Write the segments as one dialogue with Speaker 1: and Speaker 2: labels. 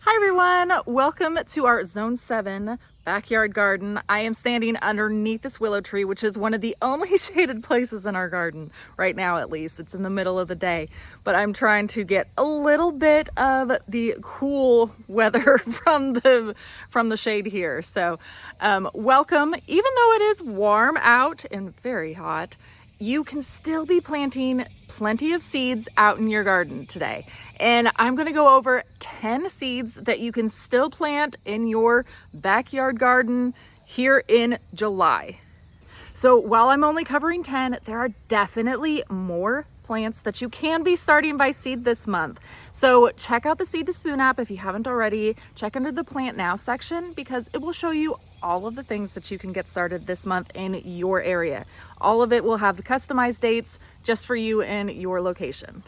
Speaker 1: Hi everyone, welcome to our Zone 7 backyard garden. I am standing underneath this willow tree, which is one of the only shaded places in our garden, right now at least. It's in the middle of the day, but I'm trying to get a little bit of the cool weather from the shade here. So welcome. Even though it is warm out and very hot, you can still be planting plenty of seeds out in your garden today. And I'm gonna go over 10 seeds that you can still plant in your backyard garden here in July. So while I'm only covering 10, there are definitely more plants that you can be starting by seed this month. So check out the Seed to Spoon app if you haven't already. Check under the Plant Now section because it will show you all of the things that you can get started this month in your area. All of it will have customized dates just for you and your location.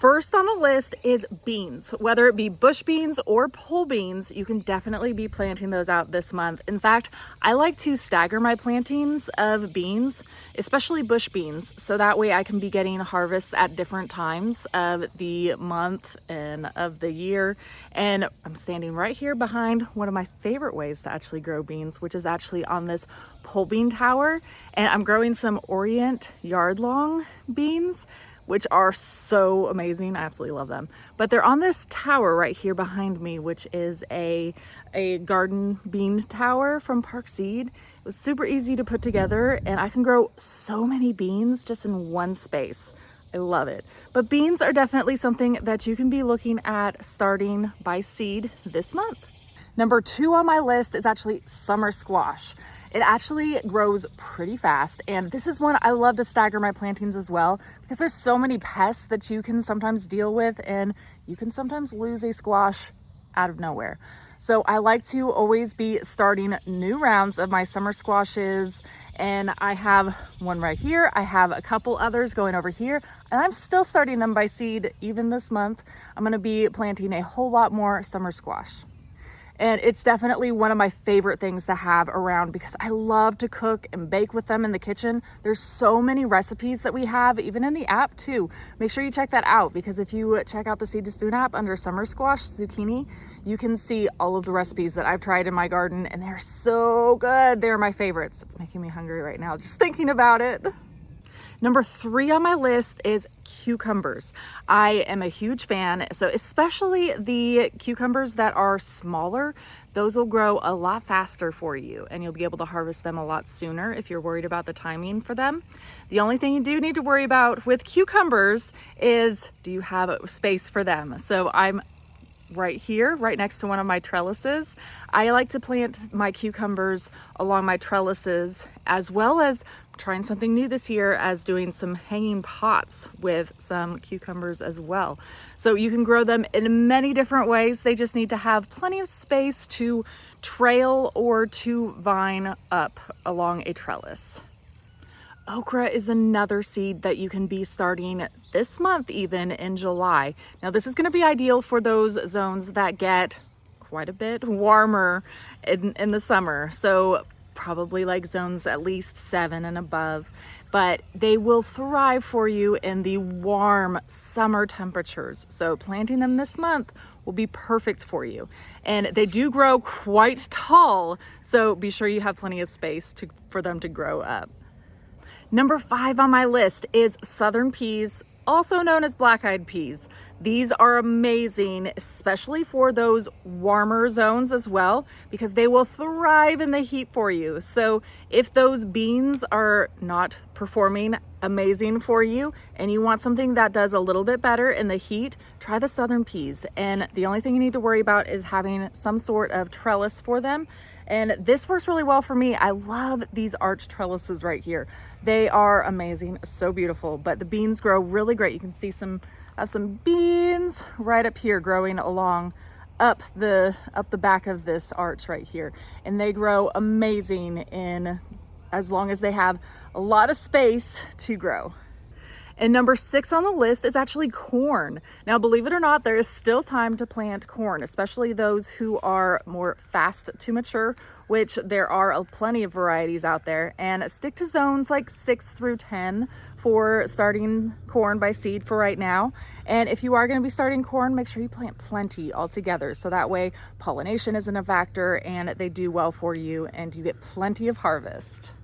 Speaker 1: First on the list is beans. Whether it be bush beans or pole beans, you can definitely be planting those out this month. In fact, I like to stagger my plantings of beans, especially bush beans, so that way I can be getting harvests at different times of the month and of the year. And I'm standing right here behind one of my favorite ways to actually grow beans, which is actually on this pole bean tower. And I'm growing some Orient yard-long beans, which are so amazing. I absolutely love them. But they're on this tower right here behind me, which is a garden bean tower from Park Seed. It was super easy to put together and I can grow so many beans just in one space. I love it. But beans are definitely something that you can be looking at starting by seed this month. Number 2 on my list is actually summer squash. It actually grows pretty fast, and this is one I love to stagger my plantings as well because there's so many pests that you can sometimes deal with, and you can sometimes lose a squash out of nowhere. So I like to always be starting new rounds of my summer squashes, and I have one right here. I have a couple others going over here, and I'm still starting them by seed even this month. I'm gonna be planting a whole lot more summer squash. And it's definitely one of my favorite things to have around because I love to cook and bake with them in the kitchen. There's so many recipes that we have, even in the app too. Make sure you check that out because if you check out the Seed to Spoon app under summer squash, zucchini, you can see all of the recipes that I've tried in my garden and they're so good. They're my favorites. It's making me hungry right now just thinking about it. Number 3 on my list is cucumbers. I am a huge fan, so especially the cucumbers that are smaller, those will grow a lot faster for you and you'll be able to harvest them a lot sooner if you're worried about the timing for them. The only thing you do need to worry about with cucumbers is, do you have space for them? So I'm right here, right next to one of my trellises. I like to plant my cucumbers along my trellises, as well as trying something new this year as doing some hanging pots with some cucumbers as well. So you can grow them in many different ways. They just need to have plenty of space to trail or to vine up along a trellis. Okra is another seed that you can be starting this month, even in July. Now this is going to be ideal for those zones that get quite a bit warmer in the summer. So probably like zones at least 7 and above, but they will thrive for you in the warm summer temperatures. So planting them this month will be perfect for you. And they do grow quite tall, so be sure you have plenty of space for them to grow up. Number 5 on my list is southern peas, also known as black-eyed peas. These are amazing, especially for those warmer zones as well, because they will thrive in the heat for you. So if those beans are not performing amazing for you and you want something that does a little bit better in the heat, try the southern peas. And the only thing you need to worry about is having some sort of trellis for them. And this works really well for me. I love these arch trellises right here. They are amazing, so beautiful, but the beans grow really great. You can see some beans right up here growing along up the back of this arch right here. And they grow amazing in as long as they have a lot of space to grow. And number 6 on the list is actually corn. Now, believe it or not, there is still time to plant corn, especially those who are more fast to mature, which there are plenty of varieties out there. And stick to zones like 6 through 10 for starting corn by seed for right now. And if you are going to be starting corn, make sure you plant plenty altogether. So that way pollination isn't a factor and they do well for you and you get plenty of harvest.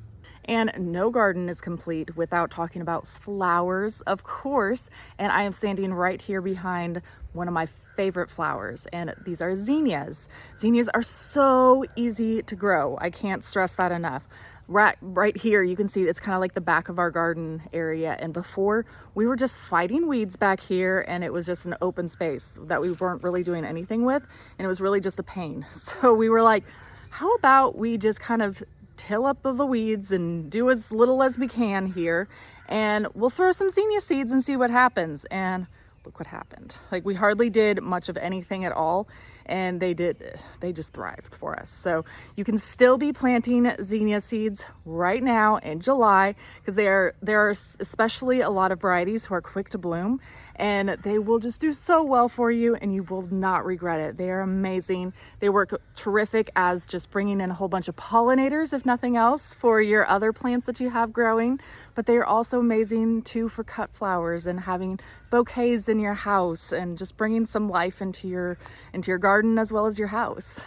Speaker 1: And no garden is complete without talking about flowers, of course. And I am standing right here behind one of my favorite flowers, and these are zinnias. Zinnias are so easy to grow. I can't stress that enough. Right here, you can see it's kind of like the back of our garden area. And before, we were just fighting weeds back here, and it was just an open space that we weren't really doing anything with. And it was really just a pain. So we were like, how about we just kind of till up of the weeds and do as little as we can here, and we'll throw some zinnia seeds and see what happens. And look what happened. Like, we hardly did much of anything at all, and they just thrived for us. So you can still be planting zinnia seeds right now in July, because there are especially a lot of varieties who are quick to bloom, and they will just do so well for you and you will not regret it. They are amazing. They work terrific as just bringing in a whole bunch of pollinators, if nothing else, for your other plants that you have growing. But they are also amazing too for cut flowers and having bouquets in your house and just bringing some life into your garden as well as your house.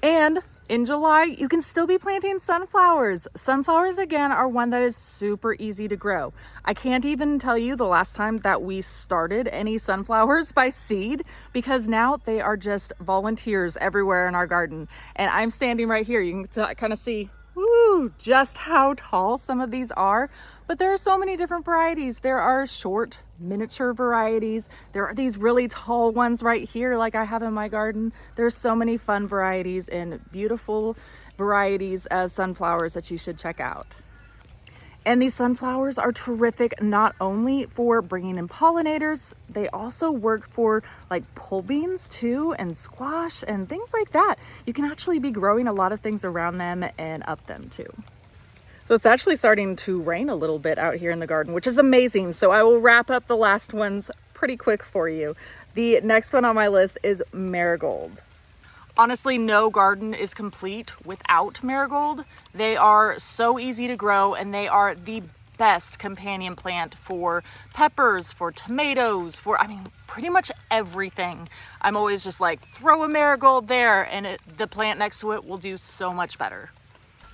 Speaker 1: And in July, you can still be planting sunflowers. Sunflowers, again, are one that is super easy to grow. I can't even tell you the last time that we started any sunflowers by seed, because now they are just volunteers everywhere in our garden. And I'm standing right here. You can kind of see just how tall some of these are, but there are so many different varieties. There are short miniature varieties. There are these really tall ones right here like I have in my garden. There's so many fun varieties and beautiful varieties of sunflowers that you should check out. And these sunflowers are terrific not only for bringing in pollinators, they also work for like pole beans too, and squash and things like that. You can actually be growing a lot of things around them and up them too. So it's actually starting to rain a little bit out here in the garden, which is amazing. So I will wrap up the last ones pretty quick for you. The next one on my list is marigold. Honestly, no garden is complete without marigold. They are so easy to grow, and they are the best companion plant for peppers, for tomatoes, for, I mean, pretty much everything. I'm always just like, throw a marigold there, and the plant next to it will do so much better.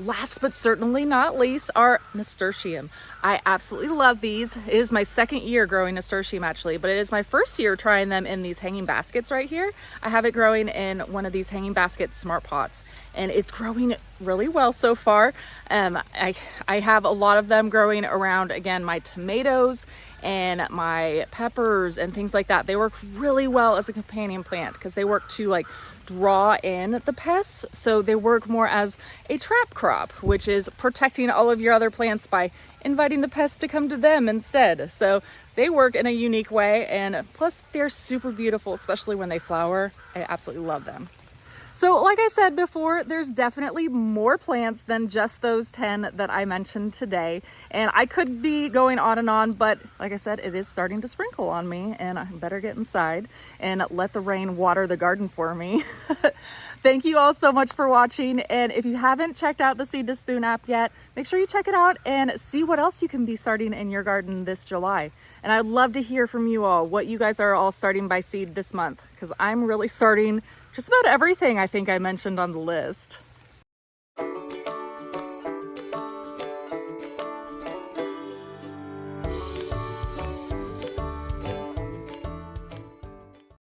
Speaker 1: Last but certainly not least are Nasturtium. I absolutely love these. It is my second year growing Nasturtium actually, but it is my first year trying them in these hanging baskets right here. I have it growing in one of these hanging basket smart pots, and it's growing really well so far. I have a lot of them growing around, again, my tomatoes and my peppers and things like that. They work really well as a companion plant because they work to like draw in the pests. So they work more as a trap crop, which is protecting all of your other plants by inviting the pests to come to them instead. So they work in a unique way, and plus they're super beautiful, especially when they flower. I absolutely love them. So like I said before, there's definitely more plants than just those 10 that I mentioned today. And I could be going on, but like I said, it is starting to sprinkle on me, and I better get inside and let the rain water the garden for me. Thank you all so much for watching. And if you haven't checked out the Seed to Spoon app yet, make sure you check it out and see what else you can be starting in your garden this July. And I'd love to hear from you all, what you guys are all starting by seed this month, because I'm really starting just about everything I think I mentioned on the list.